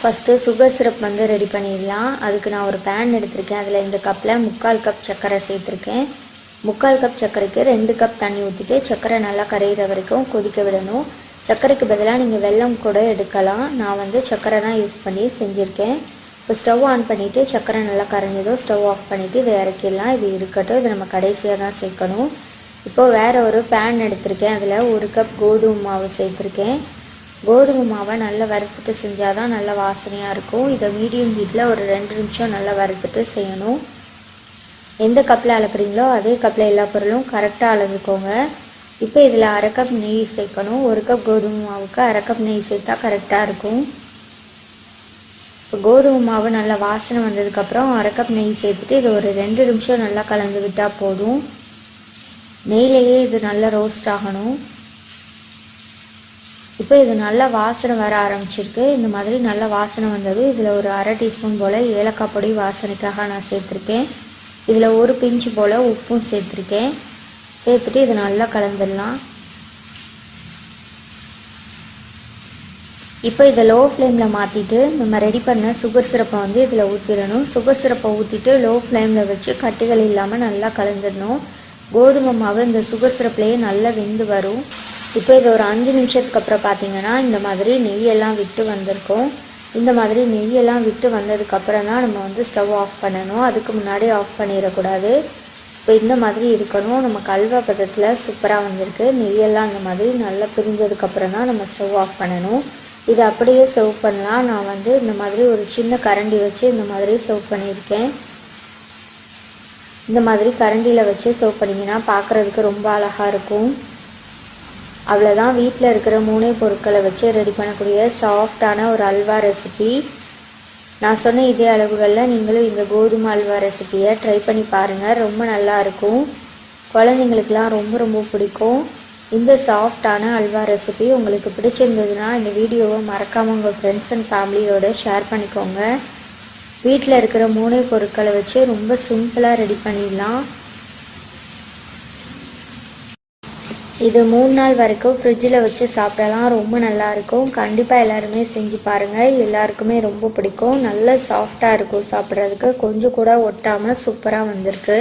First sugar syrup வந்து ready பண்ணிடலாம். அதுக்கு நான் ஒரு பேன் எடுத்திருக்கேன். அதில் இந்த கப்பில் 3/4 கப் சர்க்கரை சேர்த்துருக்கேன். 3/4 கப் சர்க்கரைக்கு 2 கப் தண்ணி ஊற்றிட்டு சர்க்கரை நல்லா கரையிற வரைக்கும் கொதிக்க விடணும். சர்க்கரைக்கு பதிலாக நீங்கள் வெல்லம் கூட எடுக்கலாம். நான் வந்து சர்க்கரை தான் யூஸ் பண்ணி செஞ்சுருக்கேன். இப்போ ஸ்டவ் ஆன் பண்ணிவிட்டு சர்க்கரை நல்லா கரைஞ்சதும் ஸ்டவ் ஆஃப் பண்ணிவிட்டு இதை இறக்கிடலாம். இது இருக்கட்டும், இது நம்ம கடைசியாக தான் சேர்க்கணும். இப்போது வேறு ஒரு பேன் எடுத்திருக்கேன். அதில் 1 கப் கோதுமை மாவு சேர்த்துருக்கேன். கோதுமை மாவை நல்லா வறுத்துட்டு செஞ்சால் தான் நல்லா வாசனையாக இருக்கும். இதை மீடியம் ஹீட்டில் ஒரு 2 நிமிஷம் நல்லா வறுத்துட்டு செய்யணும். எந்த கப்பில் அளக்குறீங்களோ அதே கப்பில் எல்லா பொருளும் கரெக்டாக அளந்துக்கோங்க. இப்போ இதில் 1/2 கப் நெய் சேர்க்கணும். 1 கப் கோதுமை மாவுக்கு 1/2 கப் நெய் சேர்த்தா கரெக்டாக இருக்கும். இப்போ கோதுமை மாவு நல்லா வாசனை வந்ததுக்கப்புறம் 1/2 கப் நெய் சேர்த்துட்டு இது ஒரு 2 நிமிஷம் நல்லா கலந்து விட்டால் போதும். நெய்லேயே இது நல்லா ரோஸ்ட் ஆகணும். இப்போ இது நல்லா வாசனை வர ஆரம்பிச்சிருக்கு. இந்த மாதிரி நல்லா வாசனை வந்தது. இதில் ஒரு 1/2 டீஸ்பூன் போல் ஏலக்காய் பொடி வாசனைக்காக நான் சேர்த்துருக்கேன். இதில் ஒரு பிஞ்சு போல் உப்பும் சேர்த்துருக்கேன். சேர்த்துட்டு இதை நல்லா கலந்துடலாம். இப்போ இதை லோ ஃப்ளேமில் மாற்றிட்டு நம்ம ரெடி பண்ண சுகர் சிரப்பை வந்து இதில் ஊற்றிடணும். சுகர் சிரப்பை ஊற்றிட்டு லோ ஃப்ளேமில் வச்சு கட்டிகள் இல்லாமல் நல்லா கலந்துடணும். கோதுமை மாவு இந்த சுகர் சிரப்லேயே நல்லா வெந்து வரும். இப்போ இது ஒரு 5 நிமிஷத்துக்கு அப்புறம் பார்த்திங்கன்னா இந்த மாதிரி நெய்யெல்லாம் விட்டு வந்திருக்கும். இந்த மாதிரி நெய்யெல்லாம் விட்டு வந்ததுக்கப்புறம் தான் நம்ம வந்து ஸ்டவ் ஆஃப் பண்ணணும். அதுக்கு முன்னாடி ஆஃப் பண்ணிடக்கூடாது. இப்போ இந்த மாதிரி இருக்கணும். நம்ம கல்வா பதத்தில் சூப்பராக வந்திருக்கு. நெய்யெல்லாம் இந்த மாதிரி நல்லா பிரிஞ்சதுக்கப்புறம் தான் நம்ம ஸ்டவ் ஆஃப் பண்ணணும். இதை அப்படியே சர்வ் பண்ணலாம். நான் வந்து இந்த மாதிரி ஒரு சின்ன கரண்டி வச்சு இந்த மாதிரி சர்வ் பண்ணியிருக்கேன். இந்த மாதிரி கரண்டியில் வச்சு சர்வ் பண்ணிங்கன்னா பார்க்குறதுக்கு ரொம்ப அழகாக இருக்கும். அவ்வளோதான், வீட்டில் இருக்கிற 3 பொருட்களை வச்சு ரெடி பண்ணக்கூடிய சாஃப்டான ஒரு அல்வா ரெசிபி. நான் சொன்ன இதே அளவுகளில் நீங்களும் இந்த கோதுமை அல்வா ரெசிபியை ட்ரை பண்ணி பாருங்கள். ரொம்ப நல்லாயிருக்கும். குழந்தைங்களுக்கெலாம் ரொம்ப ரொம்ப பிடிக்கும். இந்த சாஃப்டான அல்வா ரெசிபி உங்களுக்கு பிடிச்சிருந்ததுன்னா இந்த வீடியோவை மறக்காமல் உங்கள் ஃப்ரெண்ட்ஸ் அண்ட் ஃபேமிலியோடு ஷேர் பண்ணிக்கோங்க. வீட்டில் இருக்கிற 3 பொருட்களை வச்சு ரொம்ப சிம்பிளாக ரெடி பண்ணிடலாம். இது 3 நாள் வரைக்கும் ஃப்ரிட்ஜில் வச்சு சாப்பிடலாம். ரொம்ப நல்லாயிருக்கும். கண்டிப்பாக எல்லாருமே செஞ்சு பாருங்கள். எல்லாருக்குமே ரொம்ப பிடிக்கும். நல்ல சாஃப்டாக இருக்கும் சாப்பிட்றதுக்கு. கொஞ்சம் கூட ஒட்டாமல் சூப்பராக வந்திருக்கு.